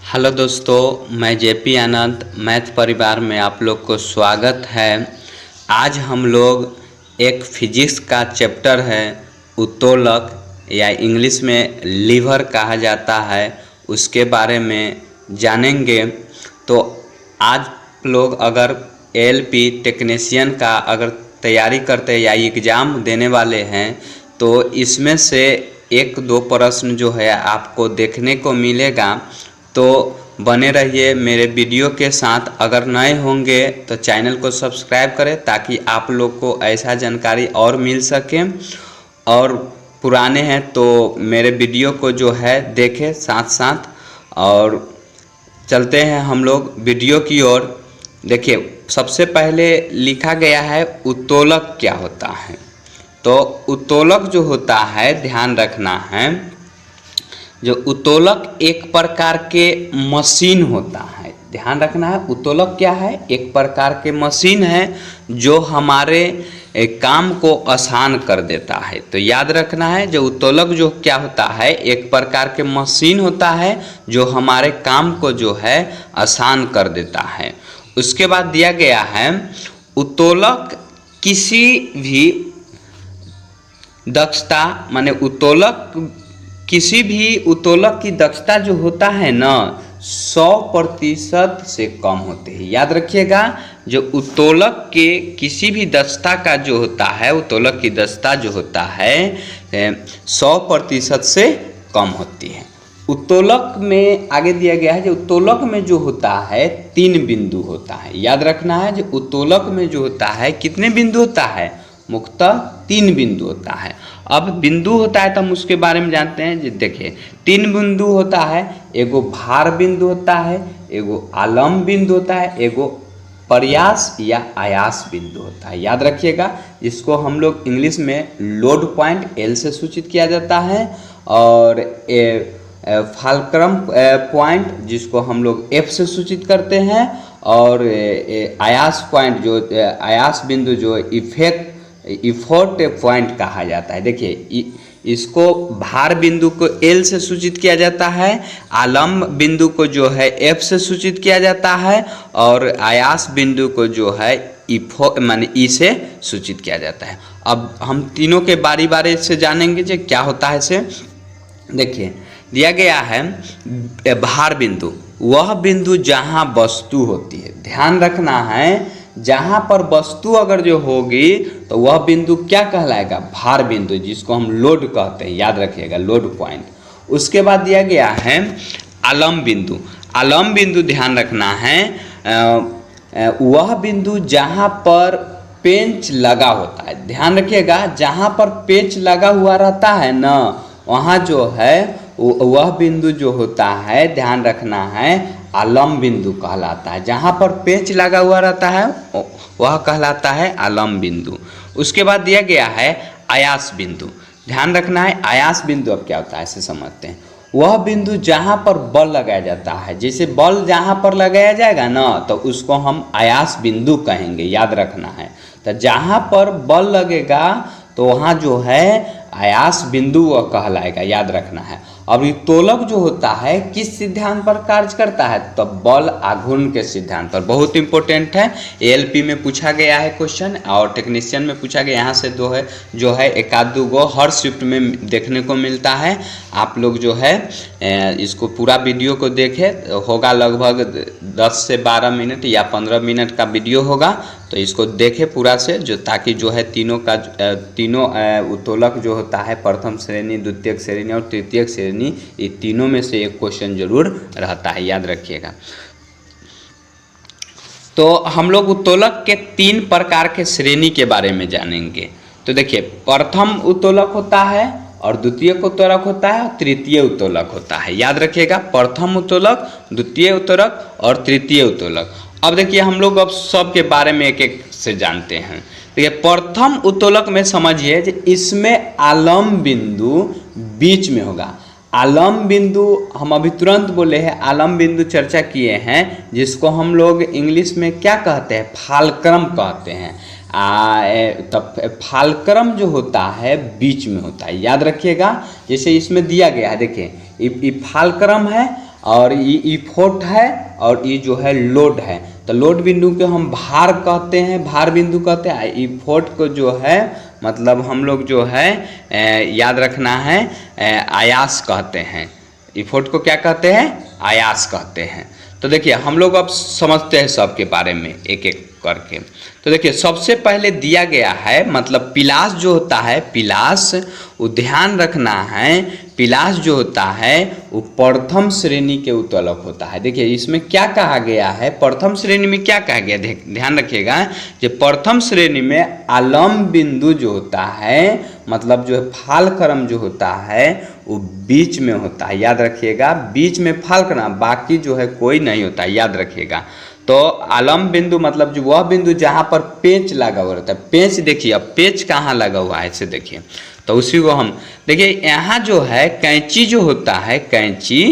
Hello दोस्तों, मैं JP आनंद math परिवार में आप लोग को स्वागत है। आज हम लोग एक फिजिक्स का चैप्टर है उत्तोलक या इंग्लिश में लीवर कहा जाता है, उसके बारे में जानेंगे। तो आज लोग अगर एलपी टेक्नीशियन का अगर तैयारी करते हैं या एग्ज़ाम देने वाले हैं तो इसमें से एक दो प्रश्न जो है आपको देखने को मिलेगा। तो बने रहिए मेरे वीडियो के साथ। अगर नए होंगे तो चैनल को सब्सक्राइब करें ताकि आप लोग को ऐसा जानकारी और मिल सके, और पुराने हैं तो मेरे वीडियो को जो है देखें साथ साथ। और चलते हैं हम लोग वीडियो की ओर। देखिए, सबसे पहले लिखा गया है उत्तोलक क्या होता है। तो उत्तोलक जो होता है, ध्यान रखना है, जो उत्तोलक एक प्रकार के मशीन होता है। ध्यान रखना है, उत्तोलक क्या है? एक प्रकार के मशीन है जो हमारे काम को आसान कर देता है। तो याद रखना है, जो उत्तोलक जो क्या होता है, एक प्रकार के मशीन होता है जो हमारे काम को जो है आसान कर देता है। उसके बाद दिया गया है उत्तोलक किसी भी दक्षता, माने उत्तोलक किसी भी उत्तोलक की दक्षता जो होता है ना 100% से कम होते हैं। याद रखिएगा, जो उत्तोलक के किसी भी दक्षता का जो होता है, उत्तोलक की दक्षता जो होता है 100% से कम होती है। उत्तोलक में आगे दिया गया है, जो उत्तोलक में जो होता है 3 बिंदु होता है। याद रखना है, जो उत्तोलक में जो होता है कितने बिंदु होता है? मुख्यतः 3 बिंदु होता है। अब बिंदु होता है तो हम उसके बारे में जानते हैं। जी देखिए, 3 बिंदु होता है। एगो भार बिंदु होता है, एगो आलम्ब बिंदु होता है, एगो प्रयास या आयास बिंदु होता है। याद रखिएगा, इसको हम लोग इंग्लिश में लोड पॉइंट एल से सूचित किया जाता है, और फाल्क्रम पॉइंट जिसको हम लोग एफ से सूचित करते हैं, और आयास पॉइंट जो आयास बिंदु जो इफोर्ट पॉइंट कहा जाता है। देखिए, इसको भार बिंदु को एल से सूचित किया जाता है, आलम्ब बिंदु को जो है एफ से सूचित किया जाता है, और आयास बिंदु को जो है माने ई से सूचित किया जाता है। अब हम तीनों के बारी बारी से जानेंगे जो क्या होता है से। देखिए, दिया गया है भार बिंदु, वह बिंदु जहाँ वस्तु होती है। ध्यान रखना है, जहाँ पर वस्तु अगर जो होगी तो वह बिंदु क्या कहलाएगा? भार बिंदु, जिसको हम लोड कहते हैं। याद रखिएगा, लोड पॉइंट। उसके बाद दिया गया है आलम्ब बिंदु। आलम्ब बिंदु ध्यान रखना है, वह बिंदु जहाँ पर पेंच लगा होता है। ध्यान रखिएगा, जहाँ पर पेंच लगा हुआ रहता है ना, वहाँ जो है वह बिंदु जो होता है, ध्यान रखना है, आलम्ब बिंदु कहलाता है। जहाँ पर पेंच लगा हुआ रहता है वह कहलाता है आलम्ब बिंदु। उसके बाद दिया गया है आयास बिंदु। ध्यान रखना है, आयास बिंदु अब क्या होता है इसे समझते हैं। वह बिंदु जहाँ पर बल लगाया जाता है, जैसे बल जहाँ पर लगाया जाएगा ना तो उसको हम आयास बिंदु कहेंगे। याद रखना है, तो जहाँ पर बल लगेगा तो वहाँ जो है आयास बिंदु कहलाएगा। याद रखना है। अब उत्तोलक जो होता है किस सिद्धांत पर कार्य करता है? तो बल आघूर्ण के सिद्धांत पर। बहुत इंपॉर्टेंट है, एएलपी में पूछा गया है क्वेश्चन, और टेक्नीशियन में पूछा गया। यहाँ से दो है जो है एक आध दो गो हर शिफ्ट में देखने को मिलता है। आप लोग जो है इसको पूरा वीडियो को देखें, होगा लगभग 10 से 12 मिनट या 15 मिनट का वीडियो होगा, तो इसको देखें पूरा से, जो ताकि जो है तीनों उत्तोलक जो होता है प्रथम श्रेणी, द्वितीयक श्रेणी और तृतीयक श्रेणी, ये तीनों में से एक क्वेश्चन जरूर रहता है। याद रखिएगा। तो हम लोग उत्तोलक के 3 प्रकार के श्रेणी के बारे में जानेंगे। तो देखिए, प्रथम उत्तोलक होता है, और द्वितीयक उत्तोलक होता है, और तृतीय उत्तोलक होता है। याद रखिएगा, प्रथम उत्तोलक, द्वितीय उत्तोलक और तृतीय उत्तोलक। अब देखिए, हम लोग अब सब के बारे में एक एक से जानते हैं। देखिए, प्रथम उत्तोलक में समझिए कि इसमें आलम्ब बिंदु बीच में होगा। आलम्ब बिंदु हम अभी तुरंत बोले हैं, आलम्ब बिंदु चर्चा किए हैं, जिसको हम लोग इंग्लिश में क्या कहते हैं? फाल्क्रम कहते हैं। तब फाल्क्रम जो होता है बीच में होता है। याद रखिएगा, जैसे इसमें दिया गया है, देखिए ये फाल्क्रम है, और ये इफोर्ट है और ये जो है लोड है। तो लोड बिंदु को हम भार कहते हैं, भार बिंदु कहते हैं। इफोर्ट को जो है मतलब हम लोग जो है याद रखना है आयास कहते हैं। इफोर्ट को क्या कहते हैं? आयास कहते हैं। तो देखिए हम लोग अब समझते हैं सबके बारे में एक एक करके। तो देखिए सबसे पहले दिया गया है मतलब पिलास जो होता है, पिलास वो ध्यान रखना है, पिलास जो होता है वो प्रथम श्रेणी के उत्तोलक होता है। देखिए इसमें क्या कहा गया है, प्रथम श्रेणी में क्या कहा गया, ध्यान रखिएगा जो प्रथम श्रेणी में आलम बिंदु जो होता है मतलब जो है फालक्रम जो होता है वो बीच में होता है। याद रखिएगा बीच में फालक्रम, बाकी जो है कोई नहीं होता, याद रखिएगा। तो आलम बिंदु मतलब जो वह बिंदु जहाँ पर पेंच लगा हुआ रहता है। पेंच देखिए, अब पेंच कहाँ लगा हुआ है ऐसे देखिए, तो उसी को हम देखिए यहाँ जो है कैंची जो होता है, कैंची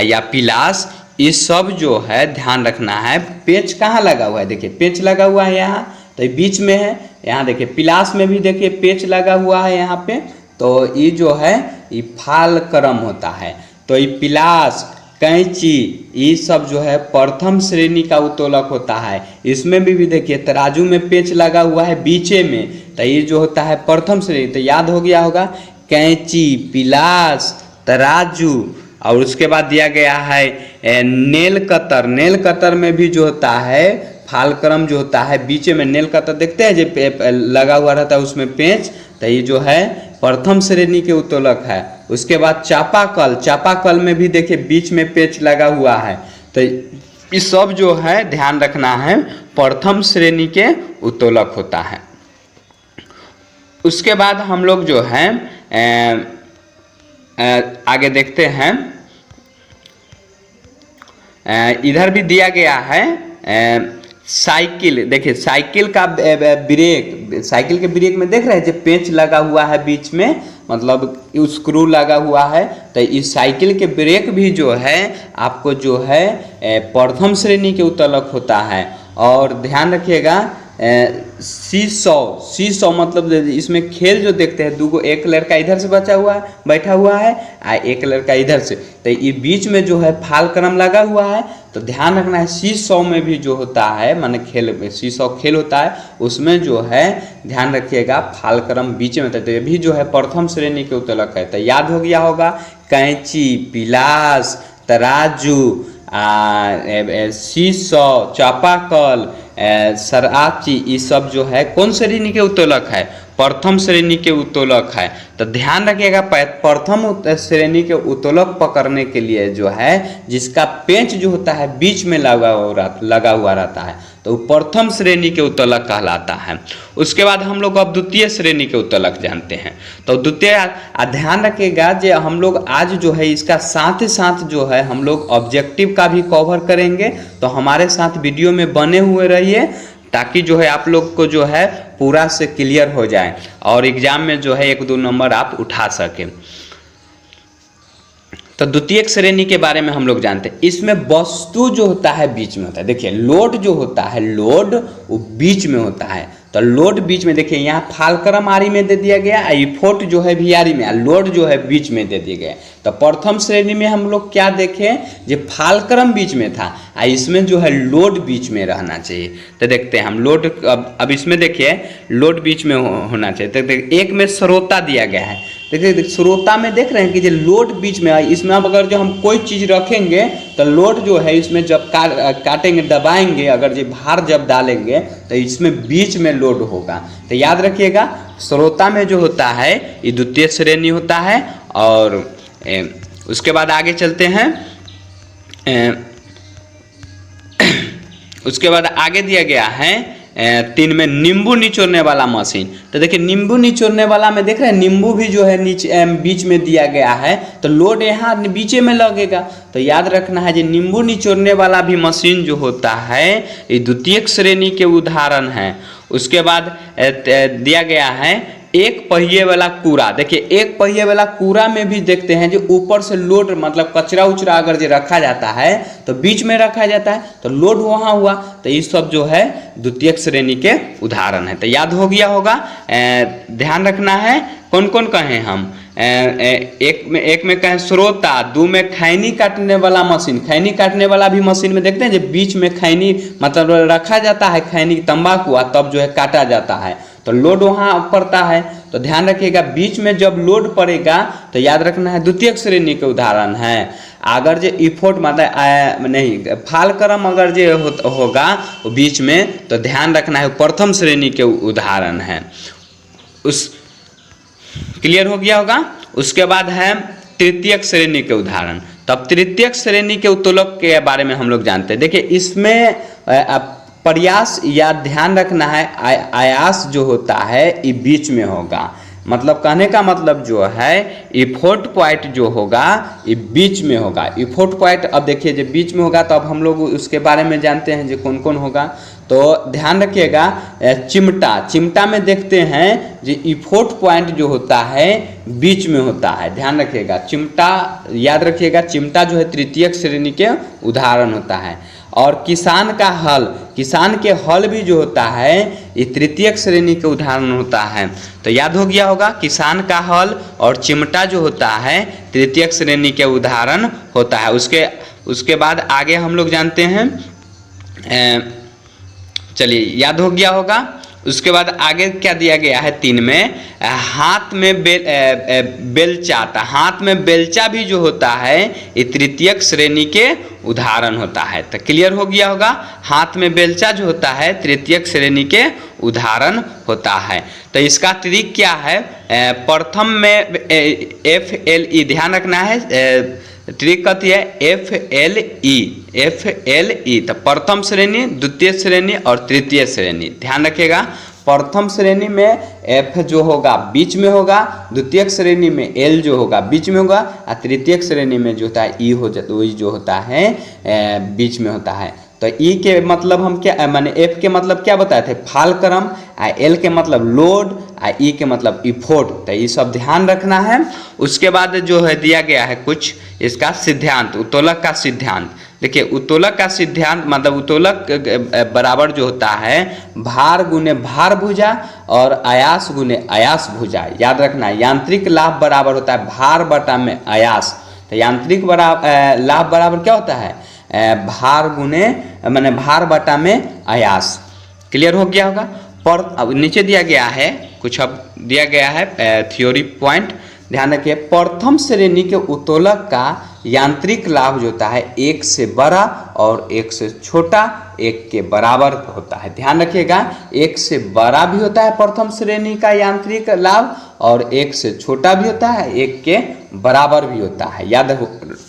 या पिलास, ये सब जो है ध्यान रखना है। पेंच कहाँ लगा हुआ है, देखिए पेंच लगा हुआ है यहाँ, तो ये बीच में है। यहाँ देखिए पिलास में भी देखिए पेंच लगा हुआ है यहाँ पे, तो ये जो है ये फालक्रम होता है। तो ये पिलास, कैंची, ये सब जो है प्रथम श्रेणी का उत्तोलक होता है। इसमें भी देखिए तराजू में पेंच लगा हुआ है बीचे में, तो ये जो होता है प्रथम श्रेणी। तो याद हो गया होगा कैंची, पिलास, तराजू, और उसके बाद दिया गया है नेल कतर। नेल कतर में भी जो होता है फालक्रम जो होता है बीचे में, नेल कतर देखते हैं जो लगा हुआ रहता है उसमें पेंच, तो ये जो है प्रथम श्रेणी के उत्तोलक है। उसके बाद चापाकल, चापाकल में भी देखिए बीच में पेंच लगा हुआ है। तो ये सब जो है ध्यान रखना है प्रथम श्रेणी के उत्तोलक होता है। उसके बाद हम लोग जो है आगे देखते हैं, इधर भी दिया गया है साइकिल। देखिए साइकिल का ब्रेक, साइकिल के ब्रेक में देख रहे हैं जो पेंच लगा हुआ है बीच में, मतलब स्क्रू लगा हुआ है। तो इस साइकिल के ब्रेक भी जो है आपको जो है प्रथम श्रेणी के उत्तोलक होता है। और ध्यान रखिएगा सी सौ मतलब इसमें खेल जो देखते हैं, दूगो, एक लड़का इधर से बैठा हुआ है और एक लड़का इधर से, तो ये बीच में जो है फालक्रम लगा हुआ है। तो ध्यान रखना है सी100 में भी जो होता है माने खेल में सी100 खेल होता है, उसमें जो है ध्यान रखिएगा फालक्रम बीच में होता है। तो ये भी जो है प्रथम श्रेणी के उत्तोलक है। तो याद हो गया होगा कैंची, पिलास, तराजू, सी100, चापाकल, सराची, ये सब जो है कौन श्रेणी के उत्तोलक है, प्रथम श्रेणी के उत्तोलक है। तो ध्यान रखिएगा प्रथम श्रेणी के उत्तोलक पकड़ने के लिए जो है जिसका पेंच जो होता है बीच में लगा हुआ रहता है, तो प्रथम श्रेणी के उत्तोलक कहलाता है। उसके बाद हम लोग अब द्वितीय श्रेणी के उत्तोलक जानते हैं। तो द्वितीय ध्यान रखिएगा जो हम लोग आज जो है इसका साथ ही साथ जो है हम लोग ऑब्जेक्टिव का भी कवर करेंगे। तो हमारे साथ वीडियो में बने हुए रहिए ताकि जो है आप लोग को जो है पूरा से क्लियर हो जाए और एग्जाम में जो है 1-2 नंबर आप उठा सकें। तो द्वितीय श्रेणी के बारे में हम लोग जानते हैं। इसमें वस्तु जो होता है बीच में होता है। देखिए लोड जो होता है, लोड वो बीच में होता है। तो लोड बीच में, देखिए यहाँ फालक्रम आरी में दे दिया गया, इफोर्ट जो है भी आरी में, लोड जो है बीच में दे दिया गया। तो प्रथम श्रेणी में हम लोग क्या देखें जो फालक्रम बीच में था, इसमें जो है लोड बीच में रहना चाहिए। तो देखते हैं हम लोड, अब इसमें देखिए लोड बीच में होना चाहिए। तो देखिए एक में स्रोता दिया गया है। देखिए स्रोता में देख रहे हैं कि जो लोड बीच में है, इसमें अब अगर जो हम कोई चीज़ रखेंगे तो लोड जो है इसमें जब काटेंगे, दबाएंगे, अगर जो भार जब डालेंगे तो इसमें बीच में लोड होगा। तो याद रखिएगा स्रोता में जो होता है ये द्वितीय श्रेणी होता है। और उसके बाद आगे चलते हैं। उसके बाद आगे दिया गया है 3 में नींबू निचोड़ने वाला मशीन। तो देखिए नींबू निचोड़ने वाला में देख रहे हैं नींबू भी जो है नीचे बीच में दिया गया है, तो लोड यहाँ बीचे में लगेगा। तो याद रखना है जो नींबू निचोड़ने वाला भी मशीन जो होता है ये द्वितीय श्रेणी के उदाहरण है। उसके बाद दिया गया है एक पहिए वाला कूड़ा। देखिए एक पहिए वाला कूड़ा में भी देखते हैं जो ऊपर से लोड मतलब कचरा उचरा अगर जो रखा जाता है तो बीच में रखा जाता है, तो लोड वहाँ हुआ। तो ये सब जो है द्वितीय श्रेणी के उदाहरण है। तो याद हो गया होगा, ध्यान रखना है कौन कौन कहें हम, एक में कहें श्रोता, दो में खैनी काटने वाला मशीन। खैनी काटने वाला भी मशीन में देखते हैं जो बीच में खैनी मतलब रखा जाता है, खैनी तंबाकू, तब जो है काटा जाता है, तो लोड वहाँ पड़ता है। तो ध्यान रखिएगा बीच में जब लोड पड़ेगा तो याद रखना है द्वितीयक श्रेणी के उदाहरण है। अगर जो इफोर्ट मतलब नहीं फाल क्रम अगर जो होगा वो बीच में, तो ध्यान रखना है प्रथम श्रेणी के उदाहरण है। उस क्लियर हो गया होगा। उसके बाद है तृतीयक श्रेणी के उदाहरण। तब तृतीयक श्रेणी के उत्तोलक के बारे में हम लोग जानते हैं। देखिए इसमें प्रयास या ध्यान रखना है आयास जो होता है ये बीच में होगा, मतलब कहने का मतलब जो है इफोर्ट पॉइंट जो होगा ये बीच में होगा। इफोर्ट पॉइंट अब देखिए जब बीच में होगा तो अब हम लोग उसके बारे में जानते हैं जो कौन कौन होगा। तो ध्यान रखिएगा चिमटा में देखते हैं जो इफोर्ट पॉइंट जो होता है बीच में होता है। ध्यान रखिएगा चिमटा, याद रखिएगा चिमटा जो है तृतीयक श्रेणी के उदाहरण होता है। और किसान का हल, किसान के हल भी जो होता है ये तृतीयक श्रेणी के उदाहरण होता है। तो याद हो गया होगा किसान का हल और चिमटा जो होता है तृतीयक श्रेणी के उदाहरण होता है। उसके बाद आगे हम लोग जानते हैं, चलिए याद हो गया होगा। उसके बाद आगे क्या दिया गया है 3 में, हाथ में बेलचा। हाथ में बेलचा भी जो होता है ये तृतीयक श्रेणी के उदाहरण होता है। तो क्लियर हो गया होगा, हाथ में बेलचा जो होता है तृतीयक श्रेणी के उदाहरण होता है। तो इसका ट्रिक क्या है, प्रथम में FLE ध्यान रखना है, ट्रिक कहती है FLE। तो प्रथम श्रेणी, द्वितीय श्रेणी और तृतीय श्रेणी। ध्यान रखिएगा प्रथम श्रेणी में F जो होगा बीच में होगा, द्वितीय श्रेणी में L जो होगा बीच में होगा, और तृतीय श्रेणी में जो होता है E हो जाता है, जो होता है बीच में होता है। तो E के मतलब हम क्या माने, F के मतलब क्या बताए थे फाल क्रम, L के मतलब लोड, E के मतलब इफोर्ट। तो ये सब ध्यान रखना है। उसके बाद जो है दिया गया है कुछ इसका सिद्धांत, उत्तोलक का सिद्धांत। देखिए उत्तोलक का सिद्धांत मतलब उत्तोलक बराबर जो होता है भार गुने भार भुजा और आयास गुने आयास भुजा। याद रखना यांत्रिक लाभ बराबर होता है भार बटा में आयास। तो यांत्रिक लाभ बराबर क्या होता है, भार गुने माने भार बटा में आयास। क्लियर हो गया होगा। पर अब नीचे दिया गया है कुछ, अब दिया गया है थ्योरी पॉइंट। ध्यान रखिए प्रथम श्रेणी के उत्तोलक का यांत्रिक लाभ जो होता है 1 से बड़ा और 1 से छोटा 1 के बराबर होता है। ध्यान रखिएगा 1 से बड़ा भी होता है प्रथम श्रेणी का यांत्रिक लाभ और 1 से छोटा भी होता है, 1 के बराबर भी होता है। याद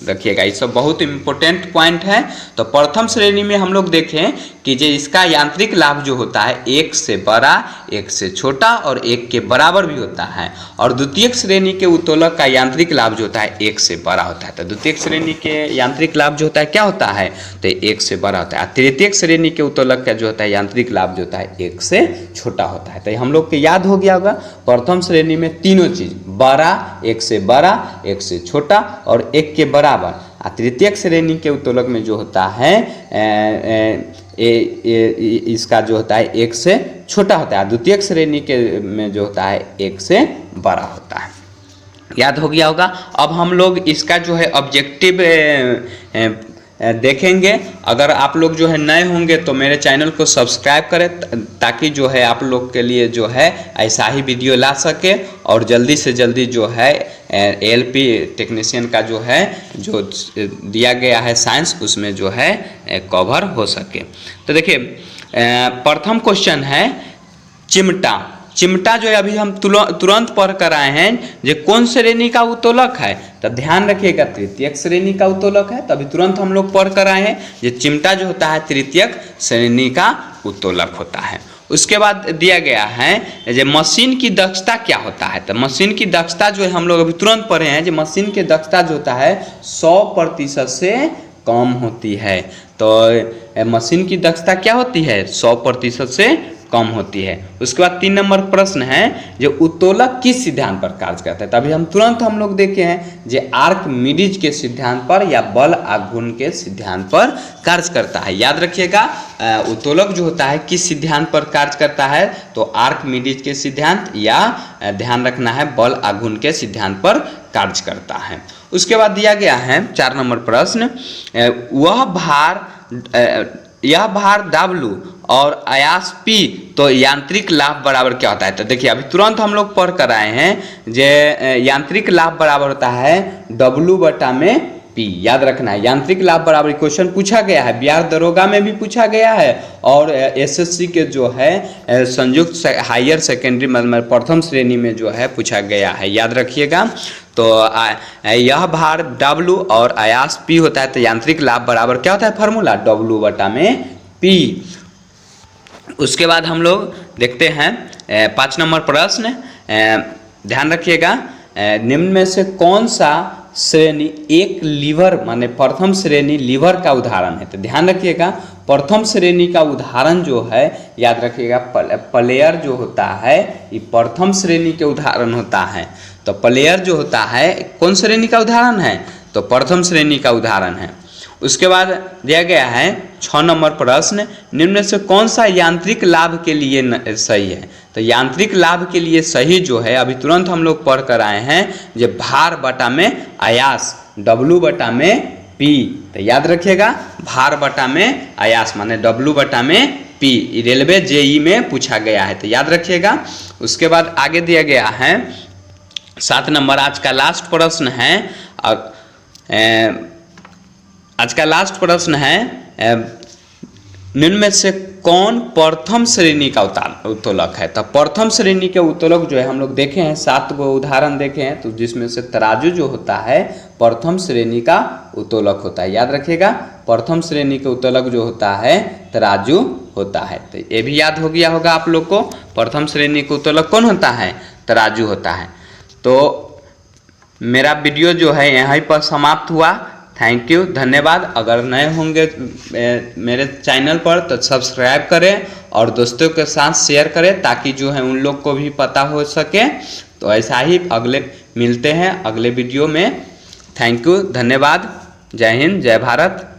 रखिएगा ये सब बहुत इंपॉर्टेंट पॉइंट है। तो प्रथम श्रेणी में हम लोग देखें कि जो इसका यांत्रिक लाभ जो होता है 1 से बड़ा 1 से छोटा और 1 के बराबर भी होता है। और द्वितीय श्रेणी के उत्तोलक का यांत्रिक लाभ जो होता है 1 से बड़ा होता है। तो द्वितीय श्रेणी के यांत्रिक लाभ जो होता है क्या होता है, तो 1 से बड़ा होता है। तृतीय श्रेणी के उत्तोलक का जो होता है यांत्रिक लाभ जो होता है 1 से छोटा होता है। तो हम लोग के याद हो गया होगा प्रथम श्रेणी में तीनों चीज बड़ा, 1 से बड़ा 1 से छोटा और 1 के बराबर। तृतीय श्रेणी के उत्तोलक में जो होता है इसका जो होता है 1 से छोटा होता है, द्वितीय श्रेणी के में जो होता है 1 से बड़ा होता है। याद हो गया होगा। अब हम लोग इसका जो है ऑब्जेक्टिव देखेंगे। अगर आप लोग जो है नए होंगे तो मेरे चैनल को सब्सक्राइब करें ताकि जो है आप लोग के लिए जो है ऐसा ही वीडियो ला सके और जल्दी से जल्दी जो है ALP टेक्नीशियन का जो है जो दिया गया है साइंस उसमें जो है कवर हो सके। तो देखिए प्रथम क्वेश्चन है चिमटा। चिमटा जो है अभी हम तुरंत पढ़ कर आए हैं जो कौन श्रेणी का उत्तोलक है, तो ध्यान रखिएगा तृतीय श्रेणी का उत्तोलक है। तो अभी तुरंत हम लोग पढ़ कर आए हैं जो चिमटा जो होता है तृतीय श्रेणी का उत्तोलक होता है। उसके बाद दिया गया है जो मशीन की दक्षता क्या होता है, तो मशीन की दक्षता जो है हम लोग अभी तुरंत पढ़े हैं जो मशीन की दक्षता जो होता है 100% से कम होती है। तो मशीन की दक्षता क्या होती है 100% से कम होती है। उसके बाद 3 नंबर प्रश्न है जो उत्तोलक किस सिद्धांत पर कार्य करता है। तभी हम लोग देखे हैं जो आर्किमिडीज के सिद्धांत पर या बल आघूर्ण के सिद्धांत पर कार्य करता है। याद रखिएगा उत्तोलक जो होता है किस सिद्धांत पर कार्य करता है, तो आर्किमिडीज के सिद्धांत या ध्यान रखना है बल आघूर्ण के सिद्धांत पर कार्य करता है। उसके बाद दिया गया है 4 नंबर प्रश्न, यह भार W और आयास P तो यांत्रिक लाभ बराबर क्या होता है। तो देखिए अभी तुरंत हम लोग पढ़ कर आए हैं जे यांत्रिक लाभ बराबर होता है W बटा में P। याद रखना है यांत्रिक लाभ बराबर क्वेश्चन पूछा गया है, बिहार दरोगा में भी पूछा गया है और SSC के जो है संयुक्त हायर सेकेंडरी मतलब प्रथम श्रेणी में जो है पूछा गया है। याद रखिएगा तो यह भार W और आयास P होता है तो यांत्रिक लाभ बराबर क्या होता है, फार्मूला W बटा में P। उसके बाद हम लोग देखते हैं 5 नंबर प्रश्न, ध्यान रखिएगा निम्न में से कौन सा श्रेणी एक लीवर माने प्रथम श्रेणी लीवर का उदाहरण है। तो ध्यान रखिएगा प्रथम श्रेणी का उदाहरण जो है, याद रखिएगा प्लेयर जो होता है ये प्रथम श्रेणी के उदाहरण होता है। तो प्लेयर जो होता है कौन श्रेणी का उदाहरण है, तो प्रथम श्रेणी का उदाहरण है। उसके बाद दिया गया है 6 नंबर प्रश्न, निम्न से कौन सा यांत्रिक लाभ के लिए सही है। तो यांत्रिक लाभ के लिए सही जो है अभी तुरंत हम लोग पढ़ कर आए हैं जो भार बटा में आयास W बटा में P। तो याद रखिएगा भार बटा में आयास माने W बटा में P, रेलवे JEE में पूछा गया है तो याद रखिएगा। उसके बाद आगे दिया गया है 7 नंबर आज का लास्ट प्रश्न है और आज का लास्ट प्रश्न है निम्न में से कौन प्रथम श्रेणी का उत्तोलक है। तो प्रथम श्रेणी के उत्तोलक जो है हम लोग देखे हैं 7 गो उदाहरण देखे हैं, तो जिसमें से तराजू जो होता है प्रथम श्रेणी का उत्तोलक होता है। याद रखिएगा प्रथम श्रेणी के उत्तोलक जो होता है तराजू होता है। तो ये भी याद हो गया होगा आप लोग को, प्रथम श्रेणी का उत्तोलक कौन होता है, तराजू होता है। तो मेरा वीडियो जो है यहीं पर समाप्त हुआ। थैंक यू, धन्यवाद। अगर नए होंगे मेरे चैनल पर तो सब्सक्राइब करें और दोस्तों के साथ शेयर करें ताकि जो है उन लोग को भी पता हो सके। तो ऐसा ही अगले मिलते हैं अगले वीडियो में। थैंक यू, धन्यवाद। जय हिंद, जय भारत।